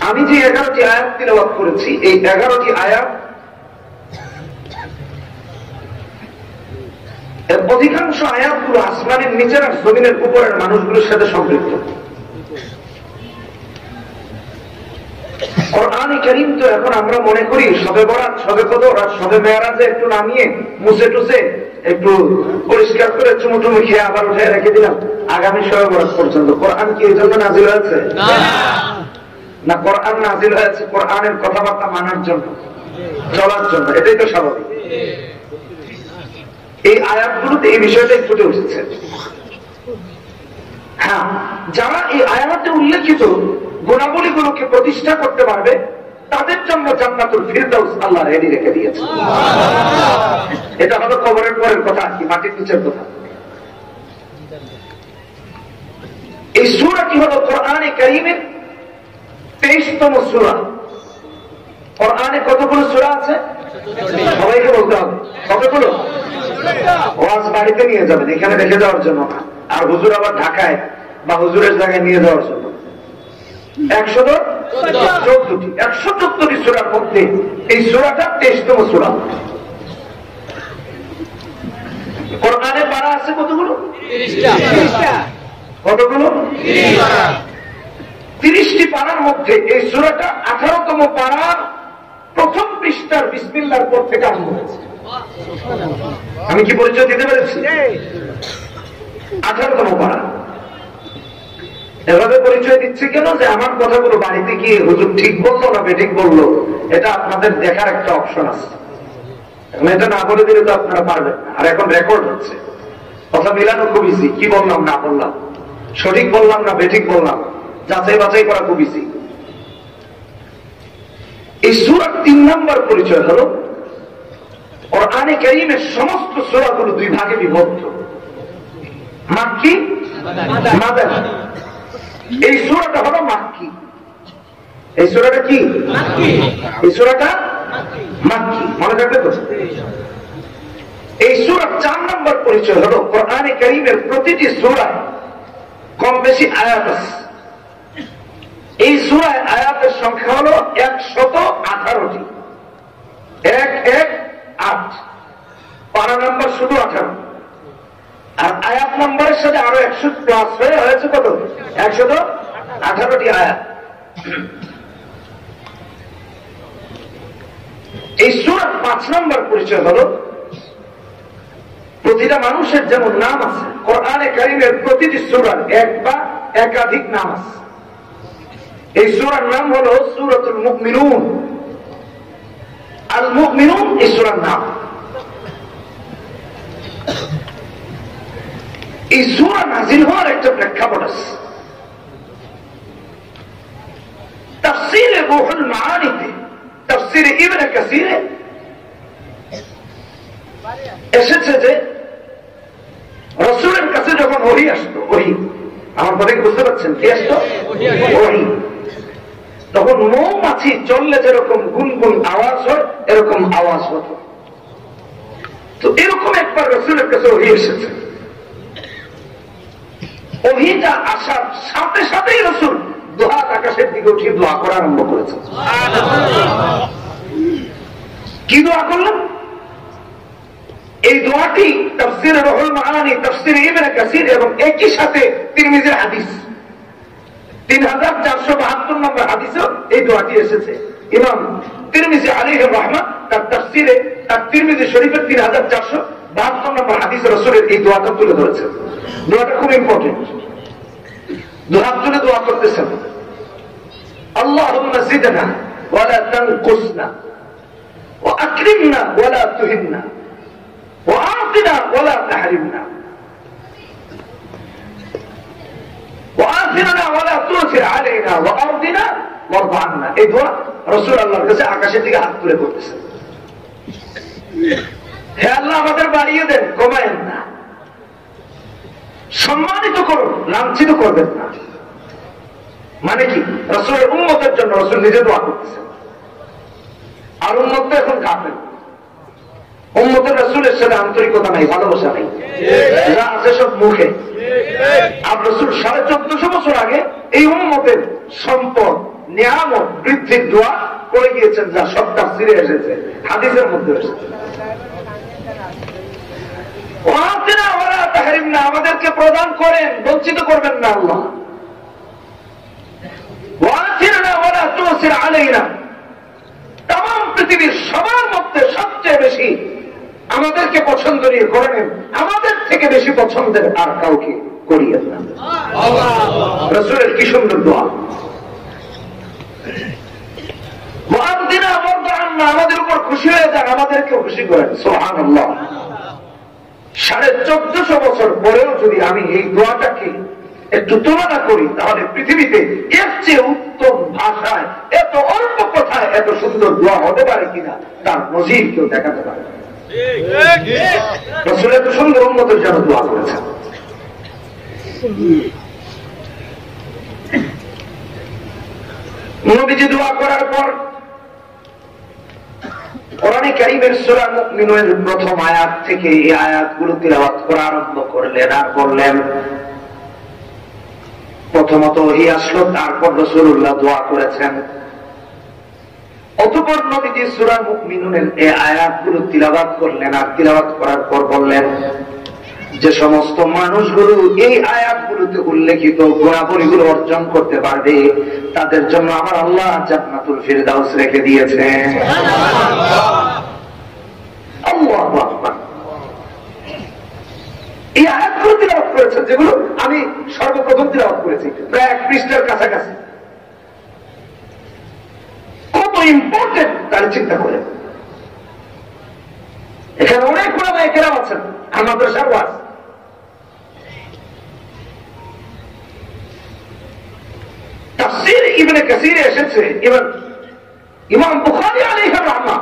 আমি যে 11টি আয়াত তিলাওয়াত করেছি, এই 11টি আয়াত অধিকাংশ আয়াতগুলো আসমানের নিচের আর জমিনের উপরের মানুষগুলোর সাথে সম্পৃক্ত। কোরআন কারীম তো এখন আমরা মনে করি শবে বরাত, শবে কদর আর শবে মেরাজে একটু নামিয়ে মুছে টুছে একটু পরিষ্কার করে চুমুটুমু খেয়ে আবার উঠে রেখে দিলাম আগামী শবে বরাত পর্যন্ত। কোরআন কি এই জন্য নাজিল হয়েছে? না, কোরআন নাজিল হয়েছে কোরআনের কথাবার্তা মানার জন্য, চলার জন্য। এটাই তো স্বাভাবিক। এই আয়াতগুলোতে এই বিষয়টাই ফুটে উঠেছে। হ্যাঁ, যারা এই আয়াতে উল্লেখিত গুণাবলীগুলোকে প্রতিষ্ঠা করতে পারবে তাদের জন্য জান্নাতুল ফিরদাউস আল্লাহ রেডি রেখে দিয়েছে। এটা হলো কবরের পরের কথা, কি মাটির নিচের কথা। এই সূরাটি হলো কোরআনে কারীমের 23তম সূরা। কোরআনে কতগুলো সূরা আছে সবাইকে বলতে হবে। কতগুলো? ওয়াজ বাড়িতে নিয়ে যাবেন, এখানে রেখে যাওয়ার জন্য না। আর হুজুর আবার ঢাকায় বা হুজুরের জায়গায় নিয়ে যাওয়ার জন্য। 114টি 114টি সূরার মধ্যে এই সূরাটা 23তম সূরা। কোরআনে পারা আছে কতগুলো? 30টা। কতগুলো? 30টি পারার মধ্যে এই সূরাটা 18তম পারার প্রথম পৃষ্ঠার বিসমিল্লাহর পর থেকে আরম্ভ হয়েছে। আমি কি পরিচয় দিতে পেরেছি? 18তম পারা। এভাবে পরিচয় দিচ্ছে কেন? যে আমার কথাগুলো বাড়িতে গিয়ে হুজুর ঠিক বললো না বেঠিক বললো, এটা আপনাদের দেখার একটা অপশন আছে। এটা না বলে দিলে তো আপনারা পারবেন না। আর এখন রেকর্ড হচ্ছে, কথা মিলানো খুব ইজি। কি বললাম না বললাম, সঠিক বললাম না বেঠিক বললাম, যাচাই বাছাই করা খুব ইজি। এই সূরার 3 নম্বর পরিচয় হলো কোরআনে কারীমের সমস্ত সূরাগুলো 2 ভাগে বিভক্ত, মাক্কি, মাদানী। এই সূরাটা হলো মাক্কি। এই সূরাটা কি? মাক্কি। এই সূরাটা মাক্কি, মনে রাখবে তো। এই সূরার 4 নম্বর পরিচয় হলো কোরআনে কারীমের প্রতিটি সূরায় কম বেশি আয়াত আছে। এই সূরায় আয়াতের সংখ্যা হলো 118টি। 118 পারা নাম্বার শুধু 18, আর আয়াত নম্বরের সাথে আরো 100 প্লাস হয়ে হয়েছে কত? 118টি আয়াত। এই সূরার 5 নম্বর পরিচয় হলো প্রতিটা মানুষের যেমন নাম আছে, কোরআনে কারীমের প্রতিটি সূরার এক বা একাধিক নাম আছে। এই সূরার নাম হলো সূরাতুল মুমিনুন। আল মুমিনুন এই সূরার নাম। এই সূরা নাযিল হওয়ার একটা প্রেক্ষাপট আছে। তাফসীরে রূহুল মাআনিতে, তাফসীরে ইবনে কাসীরে এসেছে যে রাসূলের কাছে যখন ওহী আসতো, ওহী আমার কথা কি বুঝতে পারছেন? কি আসতো? ওহী। তখন মৌমাছি চললে যেরকম গুনগুন আওয়াজ হয় এরকম আওয়াজ হতো। তো এরকম একবার রাসূলের কাছে ওহী এসেছে। ওহীটা আসার সাথে সাথেই রাসূল দুহাত আকাশের দিকে উঠিয়ে দোয়া করা আরম্ভ করেছে। কি দোয়া করলেন? এই দোয়াটি তাফসীরে রূহুল মাআনি, তাফসীরে ইবনে কাসীর এবং একই সাথে তিরমিজির হাদিস 3472 নম্বর হাদিসে এই দোয়াটি এসেছে। ইমাম তিরমিজি আলাইহির রাহমাত তার তাফসীরে তার তিরমিজি শরীফের 3472 নম্বর হাদিসে রাসূলের এই দোয়াটা তুলে ধরেছেন। দোয়াটা খুব ইম্পর্টেন্ট। দুহাত তুলে দোয়া করতেছেন, আল্লাহুম্মা জিদনা ওয়া লা তানকুসনা ওয়া আকরিমনা ওয়া লা তুহিননা ওয়া আ'তিনা ওয়া লা তাহরিমনা ওয়া আ'তিনা ওয়া লা তুসির আলাইনা ওয়া আরদিনা ওয়ারদ আন্না। এই দোয়া রাসূল আল্লাহর কাছে আকাশের দিকে হাত তুলে করতেছেন। হে আল্লাহ, আমাদের বাড়িয়ে দেন, কমায়েন না, সম্মানিত করুন, লাঞ্ছিত করবেন না। মানে কি? রাসূলের উম্মতের জন্য রাসূল নিজে দোয়া করতেছেন। আর উম্মত তো এখন কাফের, উম্মতের রাসূলের সাথে আন্তরিকতা নাই, ভালোবাসা নাই, যা আছে সব মুখে। আর রাসূল 1450 বছর আগে এই উম্মতের সম্পদ, নিয়ামত বৃদ্ধির দোয়া করে গিয়েছেন, যা সব তাফসিরে এসেছে, হাদিসের মধ্যে এসেছে। আমাদেরকে প্রদান করেন, বঞ্চিত করবেন না আল্লাহ। তাম পৃথিবীর সবার মধ্যে সবচেয়ে বেশি আমাদেরকে পছন্দনীয় করে নেন, আমাদের থেকে বেশি পছন্দের আর কাউকে করিয়েন না। রাসূলের কি সুন্দর দোয়া। আমাদের উপর খুশি হয়ে যান, আমাদেরকে খুশি করেন। সুবহানাল্লাহ। 1450 বছর পরেও যদি আমি এই দোয়াটাকে একটু তুলনা করি, তাহলে পৃথিবীতে এর চেয়ে উত্তম ভাষায়, এত অল্প কথায় এত সুন্দর দোয়া হতে পারে কিনা তার নজির কেউ দেখাতে পারে। রাসূল এত সুন্দর উম্মতের জন্য দোয়া করেছেন। নবীজি দোয়া করার পর কোরআনে কারীমের সূরা মুমিনুনের প্রথম আয়াত থেকে এই আয়াতগুলো তিলাওয়াত করা আরম্ভ করলেন আর বললেন, প্রথমত ওহী আসলো, তারপর রাসূলুল্লাহ দোয়া করেছেন। অতঃপর নবীজি সূরা মুমিনুনের এই আয়াতগুলো তিলাওয়াত করলেন আর তিলাওয়াত করার পর বললেন, যে সমস্ত মানুষগুলো এই আয়াতগুলোতে উল্লেখিত গুণাবলীগুলো অর্জন করতে পারবে, তাদের জন্য আমার আল্লাহ জান্নাতুল ফিরদাউস রেখে দিয়েছে। আল্লাহু আকবার। এই আয়াতগুলো তিলাওয়াত করেছেন, যেগুলো আমি সর্বপ্রথম তিলাওয়াত করেছি, প্রায় 1 পৃষ্ঠার কাছাকাছি। কত ইম্পর্টেন্ট তার চিন্তা করে। এখানে অনেক ওলামায়ে কেরাম আছেন, আমাদের সারওয়াজ। তাফসীর ইবনে কাসিরে এসেছে, এবং ইমাম বুখারী আলাইহির রাহমা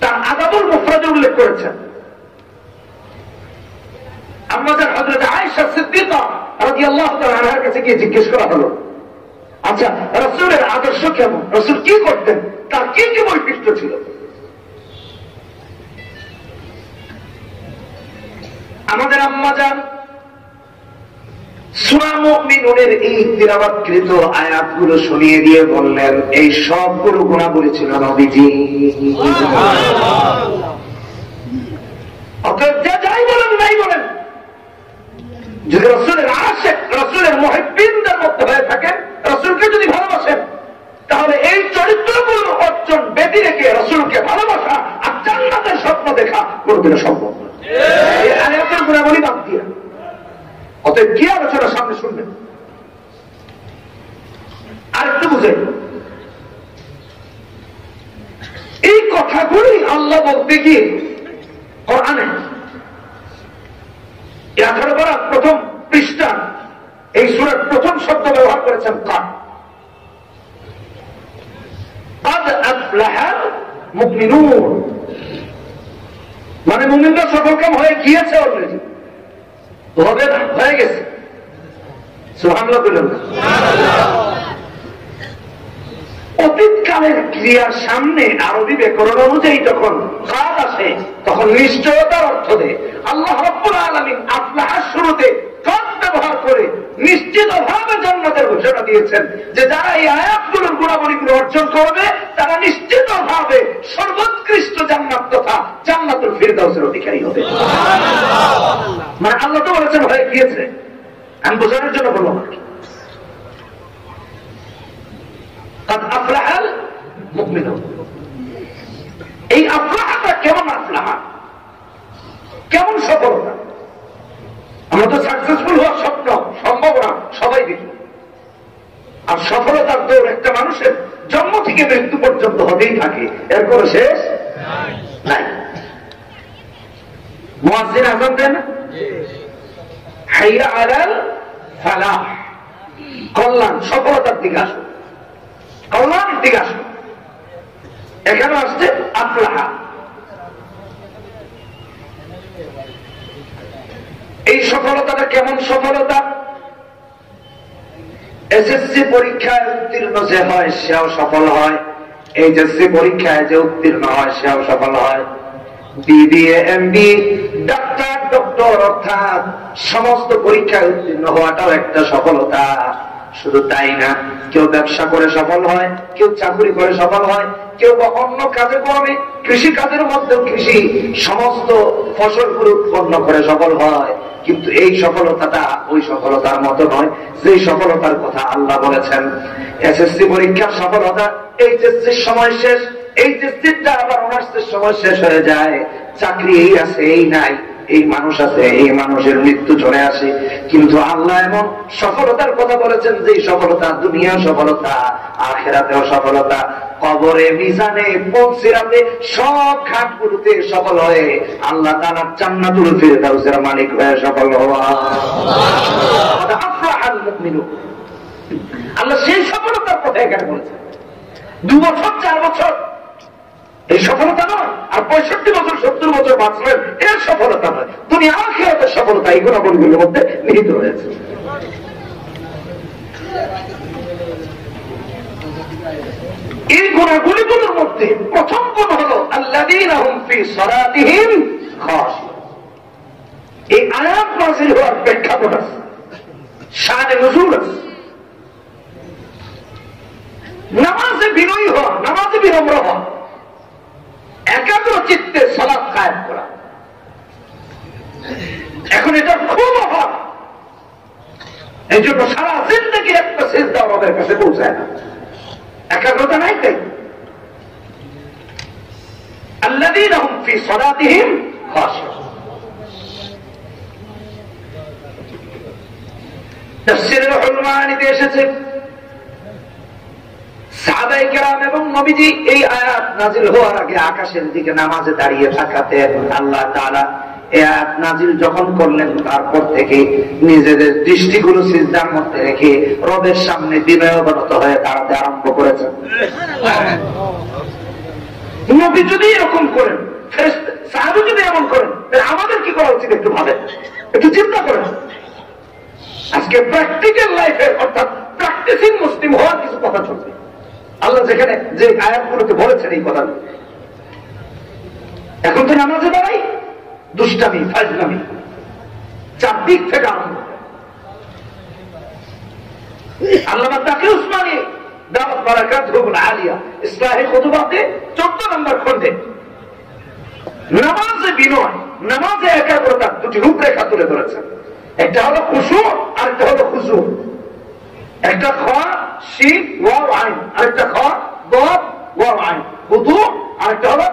তার আদাবুল মুফরাদে উল্লেখ করেছেন। আমাদের হযরত আয়েশা সিদ্দিকা রাদিয়াল্লাহু তাআলা আনহার কাছে গিয়ে জিজ্ঞেস করা হলো, আচ্ছা রাসূলের আদর্শ কেমন, রাসূল কি করতেন, তার কি কি বৈশিষ্ট্য ছিল? আমাদের আম্মা জান সূরা মুমিনুনের এই তিলাওয়াতকৃত আয়াতগুলো শুনিয়ে দিয়ে বললেন, এই সবগুলো গুণাবলী ছিল নবীজি। অতএব যে যাই বলেন নাই বলেন, যদি রাসূলের আশিক, রাসূলের মুহিব্বিনদের মধ্যে হয়ে থাকেন, রাসূলকে যদি ভালোবাসেন, তাহলে এই চরিত্রগুলো অর্জন ব্যতি রেখে রাসূলকে ভালোবাসা আর জান্নাতের স্বপ্ন দেখা কোনদিনও সম্ভব না। এই আয়াতের গুণাবলী বাদ দিয়ে অতএব কি আলোচনা সামনে শুনবেন। আর একটু বুঝাই, এই কথাগুলি আল্লাহ বলতে গিয়ে কোরআনে 18 পারা প্রথম পৃষ্ঠা এই সূরার প্রথম শব্দ ব্যবহার করেছেন কাদ। কাদ আফলাহাল মুমিনুন, মানে মুমিনরা সফলকাম হয়ে গিয়েছে, অলরেডি হবে না, হয়ে গেছে। সুবহানাল্লাহ বলুন। অতীতকালের ক্রিয়ার সামনে আরবি ব্যাকরণ অনুযায়ী যখন কাদ আসে, তখন নিশ্চয়তার অর্থ দেয়। আল্লাহ রাব্বুল আলামিন আফলাহার শুরুতে কাদ ব্যবহার করে নিশ্চিতভাবে জান্নাতের ঘোষণা দিয়েছেন, যে যারা এই আয়াতগুলোর গুণাবলীগুলো অর্জন করবে, তারা নিশ্চিতভাবে সর্বোৎকৃষ্ট জান্নাত তথা জান্নাতুল ফিরদাউসের অধিকারী হবে। মানে আল্লাহ তো বলেছেন হয়ে গিয়েছে, আমি বোঝানোর জন্য বললাম আর কি। আফলাহাল মুমিনুন, এই আফলাহাটা কেমন আফলাহা, কেমন সফলতা? আমরা তো সাকসেসফুল হওয়ার স্বপ্ন, সম্ভাবনা সবাই দেখি, আর সফলতার দৌড় একটা মানুষের জন্ম থেকে মৃত্যু পর্যন্ত হতেই থাকে, এর কোনো শেষ নাই। মুয়াজ্জিন আযান দেন, হাইয়া আলাল ফালাহ, কল্যাণ সফলতার দিকে আসো, কল্যাণের দিকে আসো। এখানে আসছে আফলাহা। এই সফলতাটা কেমন সফলতা? এসএসসি পরীক্ষায় উত্তীর্ণ যে হয় সেও সফল হয়, এইচএসসি পরীক্ষায় যে উত্তীর্ণ হয় সেও সফল হয়, বিবিএ এমবি ডক্টর অর্থাৎ সমস্ত পরীক্ষায় উত্তীর্ণ হওয়াটাও একটা সফলতা। শুধু তাই না, কেউ ব্যবসা করে সফল হয়, কেউ চাকরি করে সফল হয়, কেউ বা অন্য কাজে কর্মে, কৃষি কাজের মধ্যে কৃষি সমস্ত ফসলগুলো উৎপন্ন করে সফল হয়। কিন্তু এই সফলতাটা ওই সফলতার মতো নয় যে সফলতার কথা আল্লাহ বলেছেন। এসএসসি পরীক্ষার সফলতা এইচএসসির সময় শেষ, এইচএসসিটা আবার অনার্সের সময় শেষ হয়ে যায়। চাকরি এই আছে এই নাই, এই মানুষ আছে এই মানুষের মৃত্যু চলে আসে। কিন্তু আল্লাহ এমন সফলতার কথা বলেছেন যে সফলতা দুনিয়া সফলতা, আখিরাতেও সফলতা, কবরে, মিজানে, পৌঁছিরাতে, সব ঘাটগুলোতে সফল হয়ে আল্লাহ তাআলা জান্নাতুল ফিরদাউসের মালিক হয়ে সফল হওয়া। আফলাহাল মুমিনুন, আল্লাহ সেই সফলতার কথা এখানে বলেছেন। 2 বছর 4 বছর এই সফলতা নয়, আর 65 বছর 70 বছর বাঁচলেন এর সফলতা নয়, দুনিয়া আখিরাতের সফলতা এই গুণাবলীগুলোর মধ্যে নিহিত রয়েছে। এই গুণাবলীগুলোর মধ্যে প্রথম গুণ হলো আল্লাযীনা হুম ফী সালাতিহিম খাশিউন। এই আয়াত নাযিল হওয়ার প্রেক্ষাপট আছে, শানে নুজুল আছে। নামাজে বিনয়ী হওয়া, নামাজে বিনম্র হওয়া, একাগ্র চিত্তে সালাত কায়েম করা, এখন এটা খুব অভাব। এই জন্য সারা জিন্দেগি একটা সিজদা আমাদের কাছে পৌঁছায় না, একাগ্রতা নাই। তাই আল্লাযীনা হুম ফী সালাতিহিম খাশিউন। তাফসীরে রুহুল মাআনিতে এসেছে সাহাবায়ে কেরাম এবং নবীজি এই আয়াত নাজিল হওয়ার আগে আকাশের দিকে নামাজে দাঁড়িয়ে থাকাতেন। আল্লাহ তাআলা এই আয়াত নাজিল যখন করলেন তারপর থেকে নিজেদের দৃষ্টিগুলো সিজদার মধ্যে রেখে রবের সামনে বিনয়বনত হয়ে দাঁড়াতে আরম্ভ করেছেন। নবী যদি এরকম করেন, ফেরেশতা সাহাবী যদি এমন করেন, তাহলে আমাদের কি করা উচিত একটু ভাবেন, একটু চিন্তা করেন। আজকে প্র্যাকটিক্যাল লাইফের অর্থাৎ প্র্যাকটিসিং মুসলিম হওয়ার কিছু কথা চলছে। আল্লাহ যেখানে যে আয়াতগুলোতে বলেছেন এই কথা, এখন তো নামাজে দাঁড়াই দুষ্টামি, ফাজলামি চারদিক থেকে আরম্ভ। আল্লামা তাকি উসমানী দাওয়াত বারাকাতুহুল আলিয়া ইসলাহি খুতুবাতে 14 নম্বর খণ্ডে নামাজে বিনয়, নামাজে একাগ্রতা দুটি রূপরেখা তুলে ধরেছেন। একটা হলো খুশু আর একটা হলো খুশু। একটা খ শিন ওয়াও আইন, আরেকটা খ দদ ওয়াও আইন, খুদু, আরেকটা হলো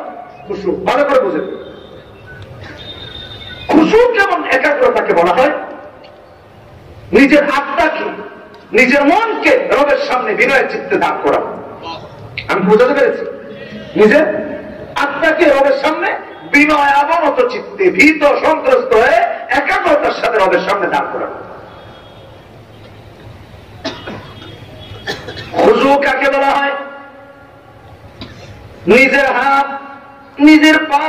খুশু। ভালো করে বুঝেন। খুশু কেমন একাগ্রতাকে বলা হয়? নিজের আত্মাকে, নিজের মনকে রবের সামনে বিনয়ের চিত্তে দান করা। আমি বুঝাতে পেরেছি? নিজের আত্মাকে রবের সামনে বিনয় অবনত চিত্তে, ভীত সন্ত্রস্ত হয়ে একাগ্রতার সাথে রবের সামনে দান করা। খুজু কাকে বলা হয়? নিজের হাত, নিজের পা,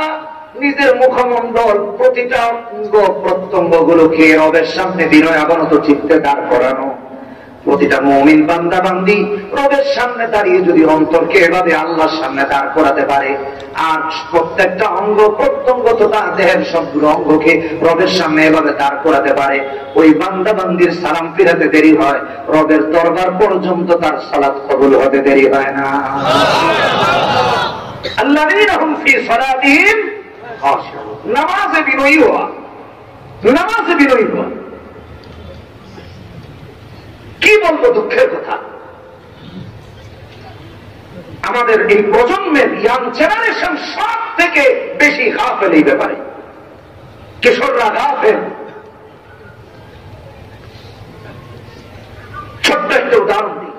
নিজের মুখমণ্ডল, প্রতিটা অঙ্গ প্রত্যঙ্গ গুলোকে রবের সামনে বিনয় অবনত চিত্তে দাঁড় করানো। প্রতিটা মুমিন বান্দা বান্দি রবের সামনে দাঁড়িয়ে যদি অন্তরকে এভাবে আল্লাহর সামনে দাঁড় করাতে পারে, আর প্রত্যেকটা অঙ্গ প্রত্যঙ্গ তথা দেহের সবগুলো অঙ্গকে রবের সামনে এভাবে দাঁড় করাতে পারে, ওই বান্দা বান্দির সালাম ফিরাতে দেরি হয়, রবের দরবার পর্যন্ত তার সালাত কবুল হতে দেরি হয় না। আল্লাযীনা হুম ফী সালাতিহিম খাশিউন। নামাজে বিনয়ী হওয়া, নামাজে বিনয়ী হওয়া। কি বলবো দুঃখের কথা, আমাদের এই প্রজন্মের ইয়াং জেনারেশন সব থেকে বেশি গাফেল এই ব্যাপারে। কিশোররা গাফেল। ছোট্ট একটা উদাহরণ দিই।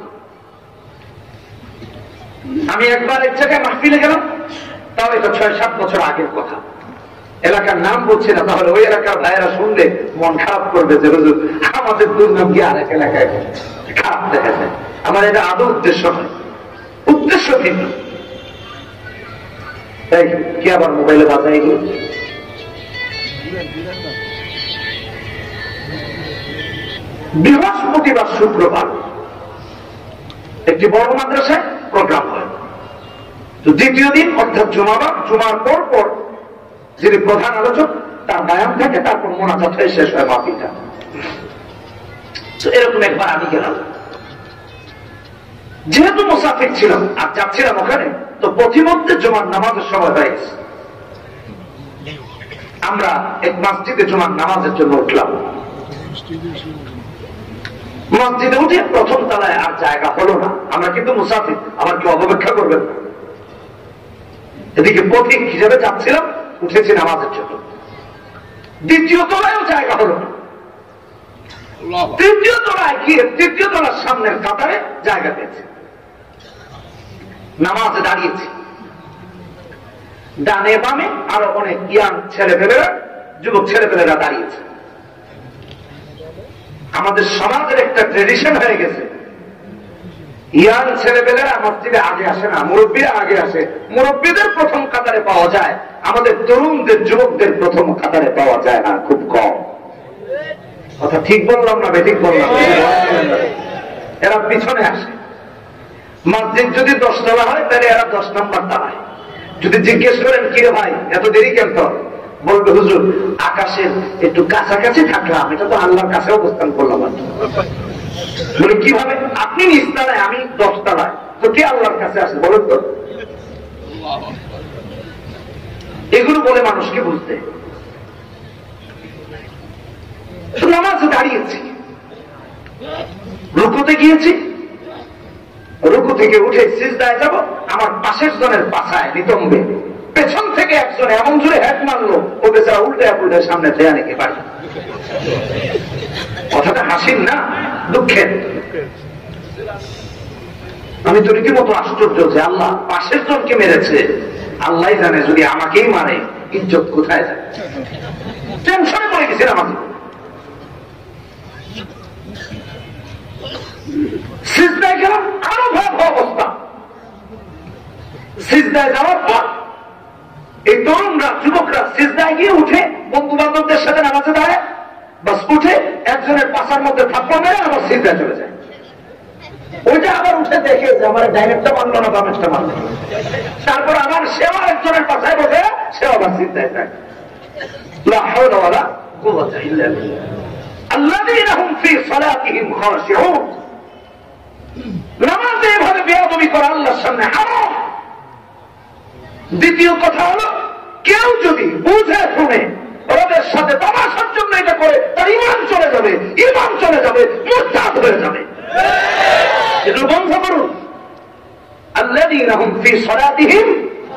আমি একবার এক জায়গায় মাহফিলে গেলাম, তাও এটা 6-7 বছর আগের কথা। এলাকার নাম বলছি না, তাহলে ওই এলাকার ভাইয়েরা শুনলে মন খারাপ করবে যে হুজুর আমাদের দুর্নাম গিয়ে আরেক এলাকায় খারাপ দেখা যায়। আমার এটা আদৌ উদ্দেশ্য নয়, উদ্দেশ্য ভিন্ন। কি আবার মোবাইলে বাজায় গিয়ে বৃহস্পতিবার শুক্রবার একটি বড় মাদ্রাসায় প্রোগ্রাম হয়। তো দ্বিতীয় দিন অর্থাৎ জুমাবার, জুমার পর পর যিনি প্রধান আলোচক তার বয়ান থাকে, তারপর মোনাজাত হয়ে শেষ হয় মাহফিলটা। এরকম একবার আমি গেলাম, যেহেতু মুসাফির ছিলাম আর যাচ্ছিলাম ওখানে, তো পথিমধ্যে জুমার নামাজের সময় হয়ে গেছে। আমরা এক মসজিদে জুমার নামাজের জন্য উঠলাম। মসজিদে উঠে প্রথম তলায় আর জায়গা হলো না। আমরা কিন্তু মুসাফির, আমার কেউ অপেক্ষা করবেন না। এদিকে পথিক হিসেবে যাচ্ছিলাম, উঠেছি নামাজের জন্য। দ্বিতীয় তলায়ও জায়গা হলো না। তৃতীয় তলায় গিয়ে তৃতীয় তলার সামনের কাতারে জায়গা পেয়েছে। নামাজে দাঁড়িয়েছি, ডানে বামে আরো অনেক ইয়াং ছেলেপেলেরা, যুবক ছেলেপেলেরা দাঁড়িয়েছে। আমাদের সমাজের একটা ট্রেডিশন হয়ে গেছে, ইয়াং ছেলেপেলেরা মসজিদে আগে আসে না, মুরব্বীরা আগে আসে। মুরব্বীদের প্রথম কাতারে পাওয়া যায়, আমাদের তরুণদের যুবকদের প্রথম কাতারে পাওয়া যায় না, খুব কম। কথা ঠিক বললাম না বেঠিক বললাম? এরা পিছনে আসে। মসজিদ যদি 10 তলা হয় তাহলে এরা 10 নম্বর তলায়। যদি জিজ্ঞেস করেন কি রে ভাই এত দেরি কেন, বলবে হুজুর আকাশের একটু কাছাকাছি থাকলাম, এটা তো আল্লাহর কাছে অবস্থান করলাম। বলে কিভাবে? আপনি নিচ তলায়, আমি 10 তলায়, তো কে আল্লাহর কাছে আসে বলেন তো? এগুলো বলে মানুষকে বুঝতে। নামাজে দাঁড়িয়েছি, রুকুতে গিয়েছি, রুকু থেকে উঠে সিজদায় যাব, আমার পাশের জনের পাছায় নিতম্বে পেছন থেকে একজন এমন জোরে হ্যাক মারলো, ও বেচারা উল্টে উল্টে সামনে দেয়া নাকি পারি। কথাটা হাসির না, দুঃখের। আমি তো রীতিমতো আশ্চর্য যে আল্লাহ পাশের জনকে মেরেছে, আল্লাহ জানে যদি আমাকেই মারে ইজ্জত কোথায় যায়। টেনশনে পড়ে গেছিলাম আমি। সিজদায় গেলাম, আরো ভয়াবহ অবস্থা। সিজদায় যাওয়ার পর এই তরুণরা যুবকরা সিজদায় গিয়ে উঠে বন্ধু বান্ধবদের সাথে নামাজে দাঁড়ায়, বাস উঠে একজনের পাশার মধ্যে থাপ্পড় মেরে আবার সিজদায় চলে যায়। ওইটা আবার উঠে দেখে যে আমার ডাইরেক্টটা মানলো না বামেরটা মানলো, তারপর আবার সেও একজনের পাশায় বসে সেও আবার সিজদায় যায়। লা হাওলা ওয়ালা কুওয়াতা ইল্লা বিল্লাহ আল্লাযীনা হুম ফী সালাতিহিম খাশিউন। নামাজে এভাবে বেয়াদবি করা আল্লাহর সামনে হারাম। দ্বিতীয় কথা হলো, কেউ যদি বুঝে শুনে রবের সাথে তামাশার জন্য এটা করে, তার ঈমান চলে যাবে, ঈমান চলে যাবে, মুরতাদ হয়ে যাবে। এগুলো বন্ধ করুন। আল্লাযীনা হুম ফী সালাতিহিম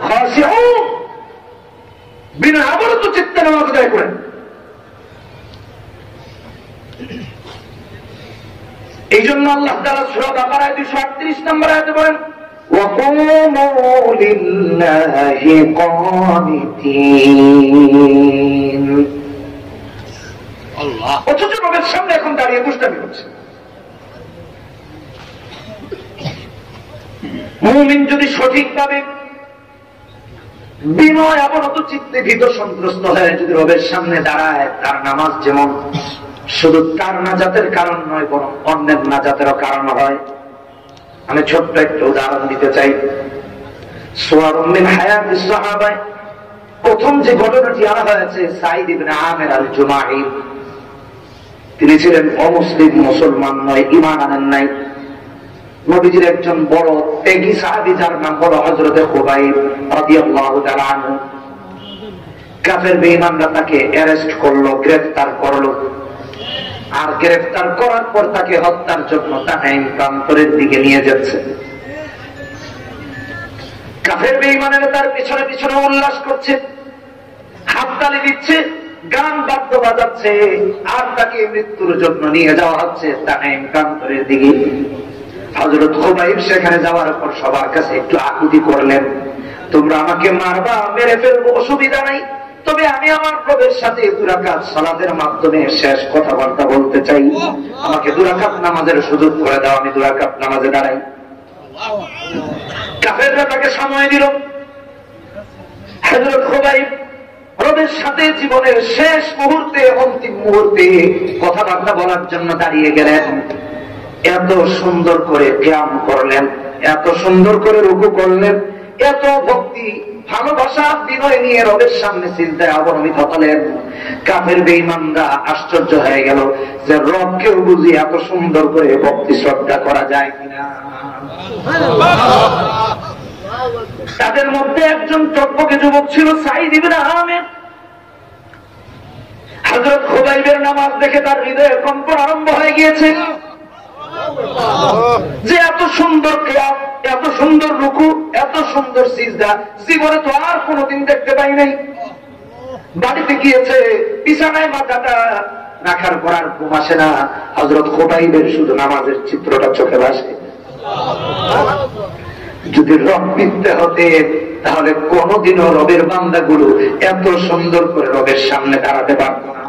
খাশিউন, বিনা অবরত চিত্তে নামাজ আদায় করেন। এই জন্য আল্লাহ তাআলা সূরা বাকারায় 238 নম্বর আয়াতে বলেন, وَقُومُوا لِلَّهِ قَانِتِينَ। অথচ রবের সামনে এখন দাঁড়িয়ে দুষ্টামি করছে। মুমিন যদি সঠিকভাবে বিনয় অবনত চিত্তে ভীত সন্ত্রস্ত হয়ে যদি রবের সামনে দাঁড়ায়, তার নামাজ যেমন শুধু তার নাজাতের কারণ নয়, বরং অন্যের নাজাতেরও কারণ হয়। আমি ছোট্ট একটা উদাহরণ দিতে চাই। সুওয়ারুম মিন হায়াতিস সাহাবা, প্রথম যে ঘটনাটি আনা হয়েছে সাঈদ ইবনে আমির আল জুমাহি। তিনি ছিলেন অমুসলিম, মুসলমান নয়, ঈমান আনেন নাই। নবীজির একজন বড় ত্যাগী সাহাবী, যার নাম হলো হযরতে খুবাইব রাদিয়াল্লাহু তাআলা আনহু। কাফের বেঈমানরা তাকে অ্যারেস্ট করলো, গ্রেফতার করলো। আর গ্রেফতার করার পর তাকে হত্যার জন্য তানাইম প্রান্তরের দিকে নিয়ে যাচ্ছে। কাফের বেঈমানেরা তার পিছনে পিছনে উল্লাস করছে, হাততালি দিচ্ছে, গান বাদ্য বাজাচ্ছে, আর তাকে মৃত্যুর জন্য নিয়ে যাওয়া হচ্ছে তানাইম প্রান্তরের দিকে। হযরত খুবাইব সেখানে যাওয়ার পর সবার কাছে একটু আকুতি করলেন, তোমরা আমাকে মারবা, মেরে ফেলবো, অসুবিধা নাই, তবে আমি আমার প্রভুর সাথে 2 রাকাত সালাতের মাধ্যমে শেষ কথাবার্তা বলতে চাই। আমাকে 2 রাকাত নামাজের সুযোগ করে দাও, আমি 2 রাকাত নামাজে দাঁড়াই। কাফেররা তাকে সময় দিল। হযরত খুবাইব প্রভুর সাথে জীবনের শেষ মুহূর্তে, অন্তিম মুহূর্তে কথাবার্তা বলার জন্য দাঁড়িয়ে গেলেন। এত সুন্দর করে কিয়াম করলেন, এত সুন্দর করে রুকু করলেন, এত ভক্তি ভালোবাসা বিনয় নিয়ে রবের সামনে চিন্তায় অবনমিত হলেন। কাফের বেঈমানরা আশ্চর্য হয়ে গেল যে রবকেও বুঝি এত সুন্দর করে ভক্তি শ্রদ্ধা করা যায় কিনা। তাদের মধ্যে একজন টকবকে যুবক ছিল সাঈদ ইবনে আমের। হযরত খুবাইবের নামাজ দেখে তার হৃদয়ে কম্পন আরম্ভ হয়ে গিয়েছে যে এত সুন্দর কিয়াম, এত সুন্দর রুকু, এত সুন্দর সিজদা জীবনে তো আর কোনোদিন দেখতে পাই নাই। বাড়িতে গিয়েছে, বিছানায় মাথাটা রাখার পর আর ঘুম আসে না। হযরত খুবাইবের শুধু নামাজের চিত্রটা চোখে ভাসে। যদি রব মিথ্যে হতে তাহলে কোনদিনও রবের বান্দাগুলো এত সুন্দর করে রবের সামনে দাঁড়াতে পারত না।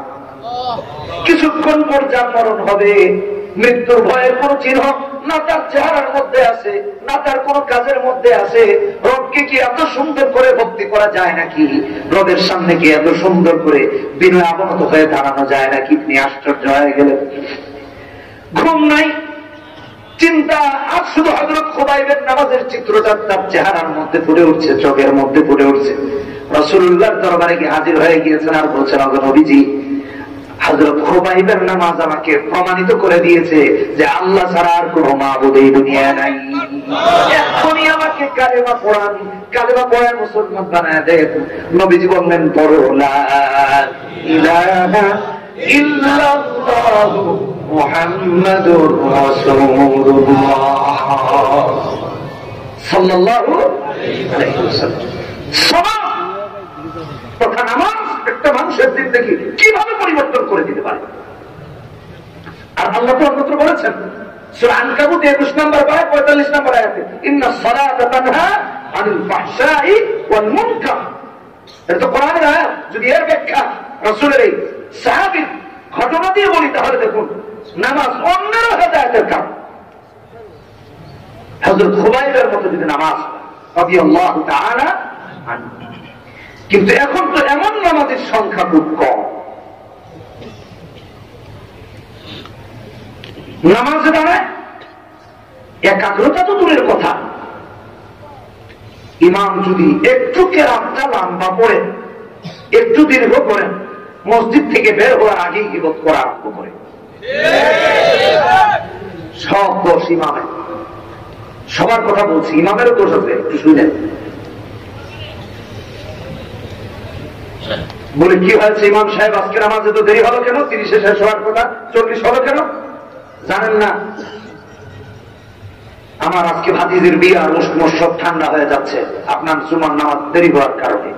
কিছুক্ষণ পর যার মরণ হবে, মৃত্যুর ভয়ের কোন চিহ্ন না তার চেহারার মধ্যে আছে, না তার কোন কাজের মধ্যে আছে। রবকে কি এত সুন্দর করে ভক্তি করা যায় নাকি? রবের সামনে কি এত সুন্দর করে বিনয় অবনত হয়ে দাঁড়ানো যায় নাকি? তিনি আশ্চর্য হয়ে গেলেন। ঘুম নাই, চিন্তা। আর শুধু হযরত খুবাইবের নামাজের চিত্রটা তার চেহারার মধ্যে ফুটে উঠছে, চোখের মধ্যে ফুটে উঠছে। রাসূলুল্লাহর দরবারে গিয়ে হাজির হয়ে গিয়েছেন আর বলছেন, নবীজি, হযরত খুবাইবের নামাজ আমাকে প্রমাণিত করে দিয়েছে যে আল্লাহ ছাড়া আর কোনো মাবুদ এই দুনিয়ায় নাই। এখনই আমাকে কালেমা পড়ান, কালেমা পড়ায় মুসলমান বানায় দেন। নবীজি বললেন, পড়ো লা ইলাহা ইল্লাল্লাহু মুহাম্মাদুর রাসূলুল্লাহ সাল্লাল্লাহু আলাইহি ওয়াসাল্লাম। সবাব তথা নামাজ একটা মানুষের জিন্দেগি কিভাবে পরিবর্তন করে দিতে পারে। আর আল্লাহ তো অন্যত্র বলেছেন সূরা আনকাবুত 21 নম্বর পারা 45 নম্বর আয়াতে, ইন্নাস সালাতা তানহা আনিল ফাহশাই ওয়াল মুনকার। এটা তো কোরআনের আয়াত। যদি এর ব্যাখ্যা রাসূলের এই সাহাবীর ঘটনা দিয়ে বলি তাহলে দেখুন, নামাজ অন্যের হেদায়েতের কাম। হযরত খুবাইবের মতো যদি নামাজ রাদিয়াল্লাহু তাআলা আনহু। কিন্তু এখন তো এমন নামাজের সংখ্যা খুব কম। নামাজে দাঁড়ায় একাগ্রতা তো দূরের কথা, ইমাম যদি একটু কেরাতটা লম্বা পড়ে, একটু দীর্ঘ করেন, মসজিদ থেকে বের হওয়ার আগেই ইবাদত করা আরম্ভ করে। সব দোষ ইমামের। সবার কথা বলছি, ইমামেরও দোষ আছে, একটু শুনেন। বলে কি হয়েছে ইমাম সাহেব, আজকে নামাজে তো দেরি হলো কেন? 30-এ শেষ হওয়ার কথা, 40 হলো কেন? জানেন না আমার আজকে ভাতিজির বিয়ে, আর উষ্ণ সব ঠান্ডা হয়ে যাচ্ছে আপনার জুমার নামাজ দেরি হওয়ার কারণে।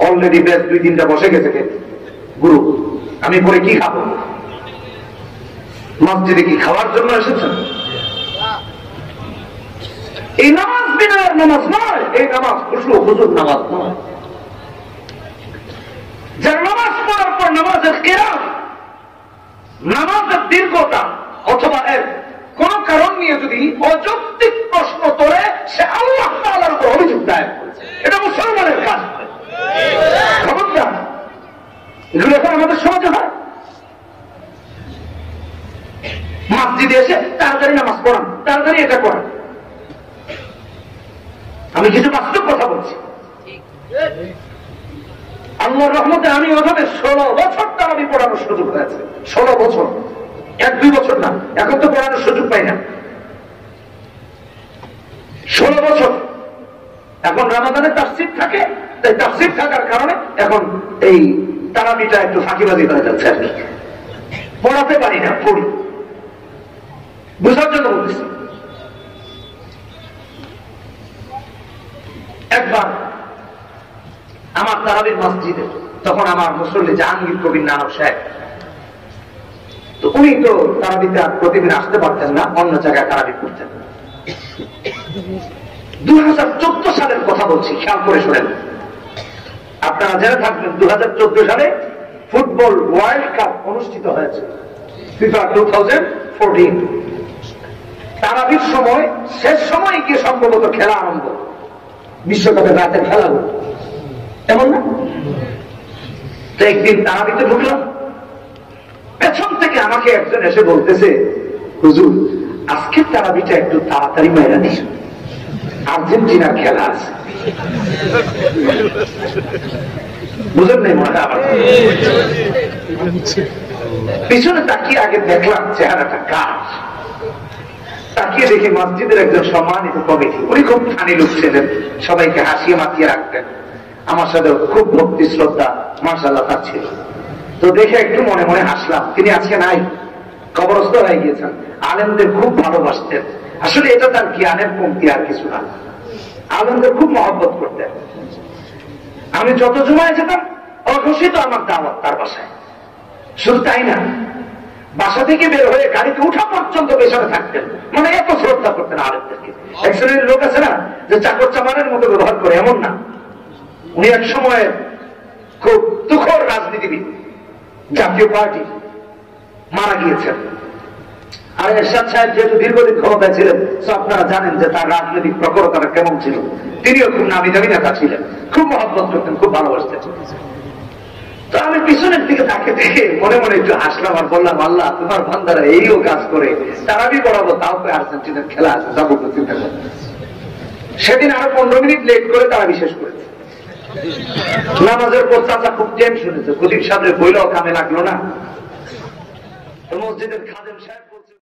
অলরেডি বেশ 2-3টা বসে গেছে গুরু, আমি পরে কি খাবো? মসজিদে কি খাওয়ার জন্য এসেছেন? এই নামাজ বিনয়ের নামাজ নয়, এই নামাজ খুশু হুজুর নামাজ নয়। যার নামাজ পড়ার পর নামাজের কিরাত, নামাজের দীর্ঘতা অথবা এর কোন কারণ নিয়ে যদি অযৌক্তিক প্রশ্ন তোলে, সে আল্লাহ তাআলার উপর অভিযোগ দায়ের করেছে। এটা মুসলমানের কাজ। খবরদার, এগুলো এখন আমাদের সমাজে হয়। মসজিদে এসে তাড়াতাড়ি নামাজ পড়ান, তাড়াতাড়ি এটা করেন। আমি কিছু বাস্তব কথা বলছি। আল্লাহর রহমতে আমি ওখানে 16 বছর তারাবি পড়ানোর সুযোগ হয়েছে। 16 বছর, 1-2 বছর না, এখন তো পড়ানোর সুযোগ পাই না। 16 বছর। এখন রমাদানে তাফসীর থাকে, তাই তাফসীর থাকার কারণে এখন এই তারাবিটা একটু ফাঁকিবাজি হয়ে যাচ্ছে আর কি। পড়াতে পারি না, পড়ি, বুঝার জন্য বলতেছি। একবার আমার তারাবির মসজিদে, তখন আমার মুসল্লি জাহাঙ্গীর কবির নানক সাহেব, তো উনি তো তারাবিতে প্রতিদিন আসতে পারতেন না, অন্য জায়গায় তারাবি করতেন। 2014 সালের কথা বলছি, খেয়াল করে শোনেন। আপনারা জেনে থাকবেন 2014 সালে ফুটবল ওয়ার্ল্ড কাপ অনুষ্ঠিত হয়েছে, ফিফা 2014। তারাবির সময়, শেষ সময় গিয়ে সম্ভবত খেলা আরম্ভ, বিশ্বকাপের রাতের খেলা হল, এমন না? তো একদিন তারাবিতে ঢুকলাম, পেছন থেকে আমাকে একজন এসে বলতেছে, হুজুর আজকে তারাবিটা একটু তাড়াতাড়ি মেরে দিস, আর্জেন্টিনার খেলা আছে। বুঝেন নাই মনে হয়? পিছনে তাকিয়ে আগে দেখলাম চেহারাটা কার, তাকিয়ে দেখি মসজিদের একজন সম্মানিত কমিটি, উনি খুব ফানি লোক ছিলেন, সবাইকে হাসিয়ে মাতিয়ে রাখতেন, আমার সাথে খুব ভক্তি শ্রদ্ধা মাশাআল্লাহ তার ছিল। তো দেখে একটু মনে মনে হাসলাম। তিনি আজকে নাই, কবরস্থ হয়ে গিয়েছেন। আলেমদের খুব ভালোবাসতেন, আসলে এটা তার জ্ঞানের কমতি আর কিছু না। আলেমদের খুব মহব্বত করতেন। আমি যত জমায় যেতাম অঘোষিত আমার দাওয়াত তার বাসায়। শুধু তাই না, বাসা থেকে বের হয়ে গাড়িতে উঠা পর্যন্ত পেছনে থাকতেন, মানে এত শ্রদ্ধা করতেন আলেমদেরকে। এক শ্রেণীর লোক আছে না যে চাকর চামারের মতো ব্যবহার করে, এমন না। উনি এক সময় খুব তুখর রাজনীতিবিদ, জাতীয় পার্টি, মারা গিয়েছেন। আর এরশাদ সাহেব যেহেতু দীর্ঘদিন ক্ষমতায় ছিলেন, তো আপনারা জানেন যে তার রাজনৈতিক প্রখরতা কেমন ছিল। তিনিও খুব নামি দামি নেতা ছিলেন, খুব মহব্বত করতেন, খুব ভালোবাসতেন। তো আমি পিছনের দিকে তাকে দেখে মনে মনে একটু হাসলাম আর বললাম, আল্লাহ তোমার বান্দারা এইও কাজ করে, তারাবি পড়াবো, তাও তো আর্জেন্টিনার খেলা আছে, যাবো তো চিন্তা করো। সেদিন আরো 15 মিনিট লেট করে তারা বিশেষ করেছে। নামাজের পর চাচা খুব টেনশন হয়েছে, খতিব সাহেবের বইলেও কামে লাগলো না। মসজিদের খাদেম সাহেব